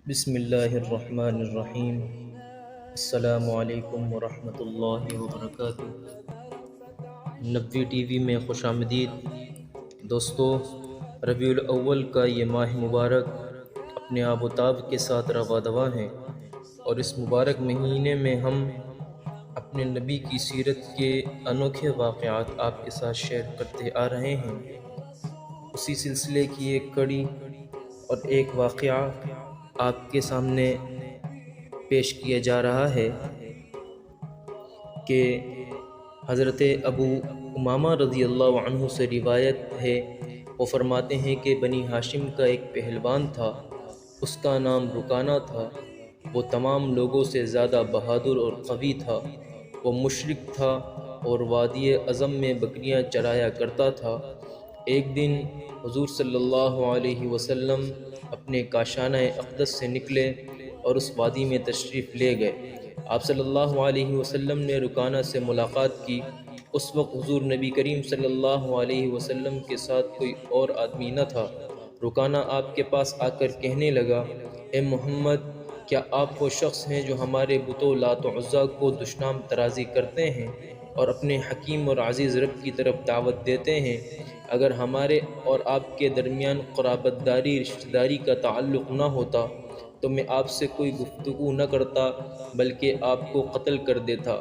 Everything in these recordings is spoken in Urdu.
بسم اللہ الرحمن الرحیم۔ السلام علیکم ورحمۃ اللہ وبرکاتہ۔ نبوی ٹی وی میں خوش آمدید۔ دوستو، ربیع الاول کا یہ ماہ مبارک اپنے آب و تاب کے ساتھ رواں دواں ہے، اور اس مبارک مہینے میں ہم اپنے نبی کی سیرت کے انوکھے واقعات آپ کے ساتھ شیئر کرتے آ رہے ہیں۔ اسی سلسلے کی ایک کڑی اور ایک واقعہ آپ کے سامنے پیش کیا جا رہا ہے کہ حضرت ابو امامہ رضی اللہ عنہ سے روایت ہے، وہ فرماتے ہیں کہ بنی ہاشم کا ایک پہلوان تھا، اس کا نام رکانہ تھا۔ وہ تمام لوگوں سے زیادہ بہادر اور قوی تھا۔ وہ مشرک تھا اور وادی اعظم میں بکریاں چرایا کرتا تھا۔ ایک دن حضور صلی اللہ علیہ وسلم اپنے کاشانہ اقدس سے نکلے اور اس وادی میں تشریف لے گئے۔ آپ صلی اللہ علیہ وسلم نے رکانہ سے ملاقات کی۔ اس وقت حضور نبی کریم صلی اللہ علیہ وسلم کے ساتھ کوئی اور آدمی نہ تھا۔ رکانہ آپ کے پاس آ کر کہنے لگا، اے محمد، کیا آپ وہ شخص ہیں جو ہمارے بتوں لات و عزیٰ کو دشنام ترازی کرتے ہیں اور اپنے حکیم اور عزیز رب کی طرف دعوت دیتے ہیں؟ اگر ہمارے اور آپ کے درمیان قرابت داری رشتہ داری کا تعلق نہ ہوتا تو میں آپ سے کوئی گفتگو نہ کرتا بلکہ آپ کو قتل کر دیتا۔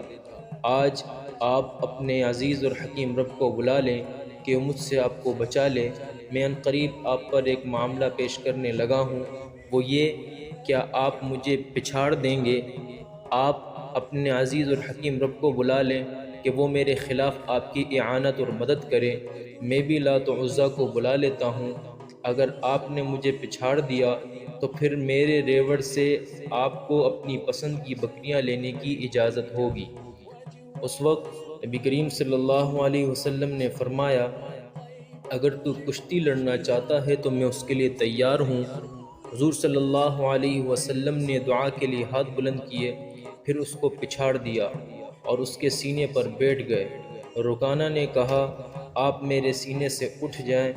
آج آپ اپنے عزیز اور حکیم رب کو بلا لیں کہ وہ مجھ سے آپ کو بچا لے۔ میں عنقریب آپ پر ایک معاملہ پیش کرنے لگا ہوں، وہ یہ، کیا آپ مجھے پچھاڑ دیں گے؟ آپ اپنے عزیز اور حکیم رب کو بلا لیں کہ وہ میرے خلاف آپ کی اعانت اور مدد کرے۔ میں بھی لات و عزیٰ کو بلا لیتا ہوں۔ اگر آپ نے مجھے پچھاڑ دیا تو پھر میرے ریوڑ سے آپ کو اپنی پسند کی بکریاں لینے کی اجازت ہوگی۔ اس وقت نبی کریم صلی اللہ علیہ وسلم نے فرمایا، اگر تو کشتی لڑنا چاہتا ہے تو میں اس کے لیے تیار ہوں۔ حضور صلی اللہ علیہ وسلم نے دعا کے لیے ہاتھ بلند کیے، پھر اس کو پچھاڑ دیا اور اس کے سینے پر بیٹھ گئے۔ رکانہ نے کہا، آپ میرے سینے سے اٹھ جائیں،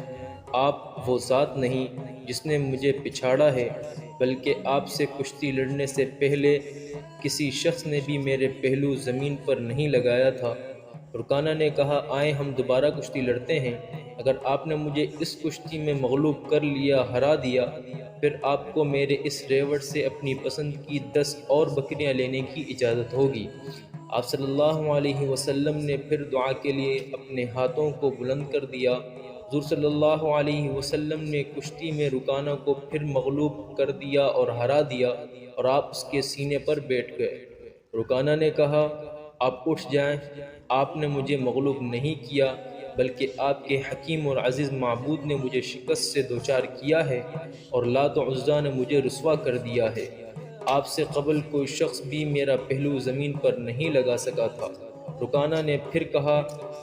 آپ وہ ذات نہیں جس نے مجھے پچھاڑا ہے، بلکہ آپ سے کشتی لڑنے سے پہلے کسی شخص نے بھی میرے پہلو زمین پر نہیں لگایا تھا۔ رکانہ نے کہا، آئیں ہم دوبارہ کشتی لڑتے ہیں۔ اگر آپ نے مجھے اس کشتی میں مغلوب کر لیا، ہرا دیا، پھر آپ کو میرے اس ریوڑ سے اپنی پسند کی 10 اور بکریاں لینے کی اجازت ہوگی۔ آپ صلی اللہ علیہ وسلم نے پھر دعا کے لیے اپنے ہاتھوں کو بلند کر دیا۔ حضور صلی اللہ علیہ وسلم نے کشتی میں رکانہ کو پھر مغلوب کر دیا اور ہرا دیا، اور آپ اس کے سینے پر بیٹھ گئے۔ رکانہ نے کہا، آپ اٹھ جائیں، آپ نے مجھے مغلوب نہیں کیا، بلکہ آپ کے حکیم اور عزیز معبود نے مجھے شکست سے دوچار کیا ہے، اور لات و عزیٰ نے مجھے رسوا کر دیا ہے۔ آپ سے قبل کوئی شخص بھی میرا پہلو زمین پر نہیں لگا سکا تھا۔ رکانہ نے پھر کہا،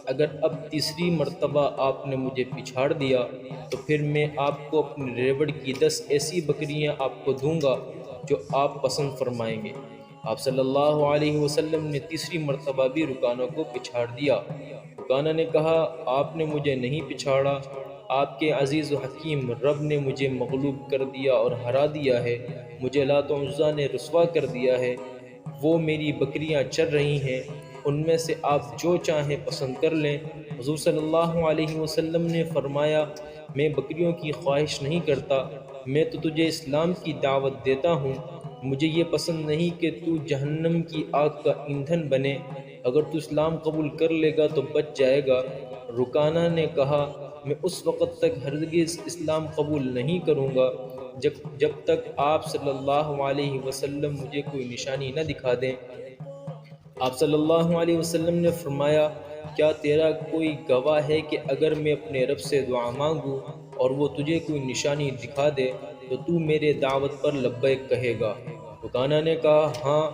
اگر اب تیسری مرتبہ آپ نے مجھے پچھاڑ دیا تو پھر میں آپ کو اپنے ریوڑ کی 10 ایسی بکریاں آپ کو دوں گا جو آپ پسند فرمائیں گے۔ آپ صلی اللہ علیہ وسلم نے تیسری مرتبہ بھی رکانہ کو پچھاڑ دیا۔ رکانہ نے کہا، آپ نے مجھے نہیں پچھاڑا، آپ کے عزیز و حکیم رب نے مجھے مغلوب کر دیا اور ہرا دیا ہے، مجھے لات و عزیٰ نے رسوا کر دیا ہے، وہ میری بکریاں چر رہی ہیں، ان میں سے آپ جو چاہیں پسند کر لیں۔ حضور صلی اللہ علیہ وسلم نے فرمایا، میں بکریوں کی خواہش نہیں کرتا، میں تو تجھے اسلام کی دعوت دیتا ہوں۔ مجھے یہ پسند نہیں کہ تو جہنم کی آگ کا ایندھن بنے، اگر تو اسلام قبول کر لے گا تو بچ جائے گا۔ رکانہ نے کہا، میں اس وقت تک ہرگز اسلام قبول نہیں کروں گا جب تک آپ صلی اللہ علیہ وسلم مجھے کوئی نشانی نہ دکھا دیں۔ آپ صلی اللہ علیہ وسلم نے فرمایا، کیا تیرا کوئی گواہ ہے کہ اگر میں اپنے رب سے دعا مانگوں اور وہ تجھے کوئی نشانی دکھا دے تو میرے دعوت پر لبیک کہے گا؟ رکانہ نے کہا، ہاں۔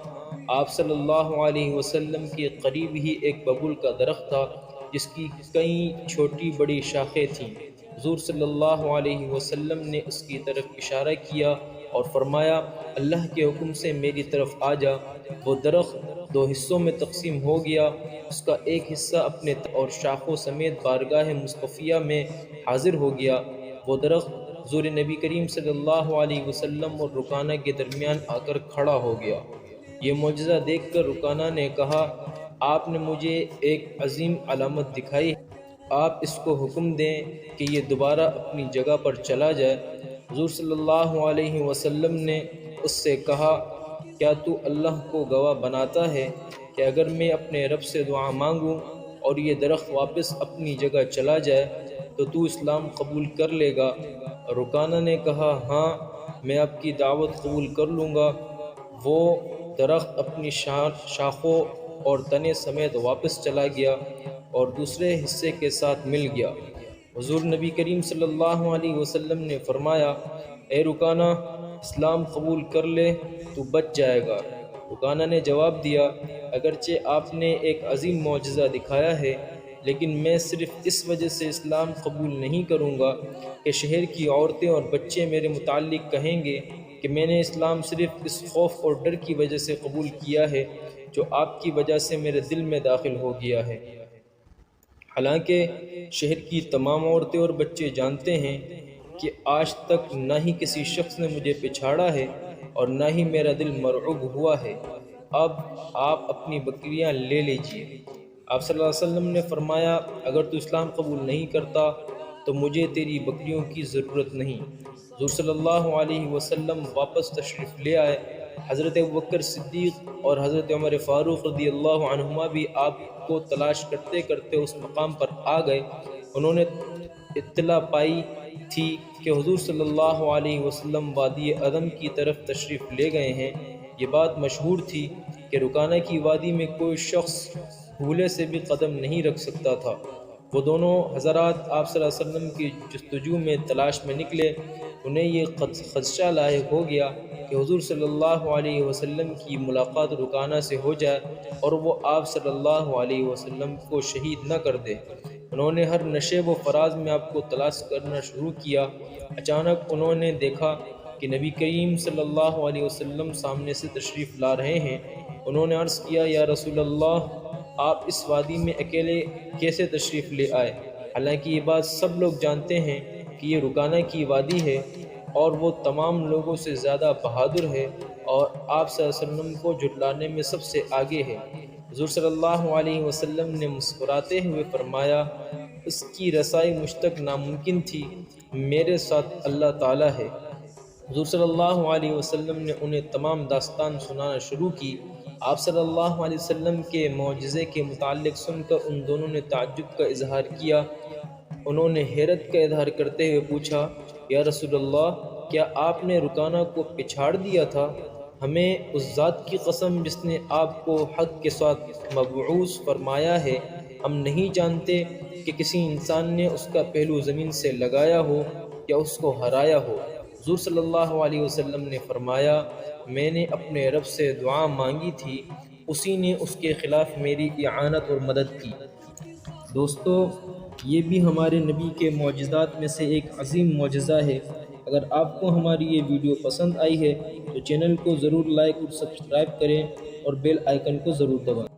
آپ صلی اللہ علیہ وسلم کے قریب ہی ایک ببول کا درخت تھا جس کی کئی چھوٹی بڑی شاخیں تھیں۔ حضور صلی اللہ علیہ وسلم نے اس کی طرف اشارہ کیا اور فرمایا، اللہ کے حکم سے میری طرف آ جا۔ وہ درخت 2 حصوں میں تقسیم ہو گیا، اس کا ایک حصہ اپنے اور شاخوں سمیت بارگاہ مصطفیہ میں حاضر ہو گیا۔ وہ درخت حضور نبی کریم صلی اللہ علیہ وسلم اور رکانہ کے درمیان آ کر کھڑا ہو گیا۔ یہ معجزہ دیکھ کر رکانہ نے کہا، آپ نے مجھے ایک عظیم علامت دکھائی ہے، آپ اس کو حکم دیں کہ یہ دوبارہ اپنی جگہ پر چلا جائے۔ حضور صلی اللہ علیہ وسلم نے اس سے کہا، کیا تو اللہ کو گواہ بناتا ہے کہ اگر میں اپنے رب سے دعا مانگوں اور یہ درخت واپس اپنی جگہ چلا جائے تو تو اسلام قبول کر لے گا؟ رکانہ نے کہا، ہاں، میں آپ کی دعوت قبول کر لوں گا۔ وہ درخت اپنی شاخوں اور تنے سمیت واپس چلا گیا اور دوسرے حصے کے ساتھ مل گیا۔ حضور نبی کریم صلی اللہ علیہ وسلم نے فرمایا، اے رکانہ، اسلام قبول کر لے تو بچ جائے گا۔ رکانہ نے جواب دیا، اگرچہ آپ نے ایک عظیم معجزہ دکھایا ہے، لیکن میں صرف اس وجہ سے اسلام قبول نہیں کروں گا کہ شہر کی عورتیں اور بچے میرے متعلق کہیں گے کہ میں نے اسلام صرف اس خوف اور ڈر کی وجہ سے قبول کیا ہے جو آپ کی وجہ سے میرے دل میں داخل ہو گیا ہے۔ حالانکہ شہر کی تمام عورتیں اور بچے جانتے ہیں کہ آج تک نہ ہی کسی شخص نے مجھے پچھاڑا ہے اور نہ ہی میرا دل مرعوب ہوا ہے۔ اب آپ اپنی بکریاں لے لیجئے۔ آپ صلی اللہ علیہ وسلم نے فرمایا، اگر تو اسلام قبول نہیں کرتا تو مجھے تیری بکریوں کی ضرورت نہیں۔ حضور صلی اللہ علیہ وسلم واپس تشریف لے آئے۔ حضرت ابوبکر صدیق اور حضرت عمر فاروق رضی اللہ عنہما بھی آپ کو تلاش کرتے کرتے اس مقام پر آ گئے۔ انہوں نے اطلاع پائی تھی کہ حضور صلی اللہ علیہ وسلم وادی عدم کی طرف تشریف لے گئے ہیں۔ یہ بات مشہور تھی کہ رکانہ کی وادی میں کوئی شخص بھولے سے بھی قدم نہیں رکھ سکتا تھا۔ وہ دونوں حضرات آپ صلی اللہ علیہ وسلم کی جستجو میں تلاش میں نکلے۔ انہیں یہ خدشہ لاحق ہو گیا کہ حضور صلی اللہ علیہ وسلم کی ملاقات رکانہ سے ہو جائے اور وہ آپ صلی اللہ علیہ وسلم کو شہید نہ کر دے۔ انہوں نے ہر نشیب و فراز میں آپ کو تلاش کرنا شروع کیا۔ اچانک انہوں نے دیکھا کہ نبی کریم صلی اللہ علیہ وسلم سامنے سے تشریف لا رہے ہیں۔ انہوں نے عرض کیا، یا رسول اللہ، آپ اس وادی میں اکیلے کیسے تشریف لے آئے؟ حالانکہ یہ بات سب لوگ جانتے ہیں کہ یہ رکانہ کی وادی ہے اور وہ تمام لوگوں سے زیادہ بہادر ہے اور آپ صلی اللہ علیہ وسلم کو جھٹلانے میں سب سے آگے ہے۔ حضور صلی اللہ علیہ وسلم نے مسکراتے ہوئے فرمایا، اس کی رسائی مجھ تک ناممکن تھی، میرے ساتھ اللہ تعالیٰ ہے۔ حضور صلی اللہ علیہ وسلم نے انہیں تمام داستان سنانا شروع کی۔ آپ صلی اللہ علیہ وسلم کے معجزے کے متعلق سن کر ان دونوں نے تعجب کا اظہار کیا۔ انہوں نے حیرت کا اظہار کرتے ہوئے پوچھا، یا رسول اللہ، کیا آپ نے رکانہ کو پچھاڑ دیا تھا؟ ہمیں اس ذات کی قسم جس نے آپ کو حق کے ساتھ مبعوث فرمایا ہے، ہم نہیں جانتے کہ کسی انسان نے اس کا پہلو زمین سے لگایا ہو یا اس کو ہرایا ہو۔ حضور صلی اللہ علیہ وسلم نے فرمایا، میں نے اپنے رب سے دعا مانگی تھی، اسی نے اس کے خلاف میری اعانت اور مدد کی۔ دوستو، یہ بھی ہمارے نبی کے معجزات میں سے ایک عظیم معجزہ ہے۔ اگر آپ کو ہماری یہ ویڈیو پسند آئی ہے تو چینل کو ضرور لائک اور سبسکرائب کریں اور بیل آئیکن کو ضرور دبائیں۔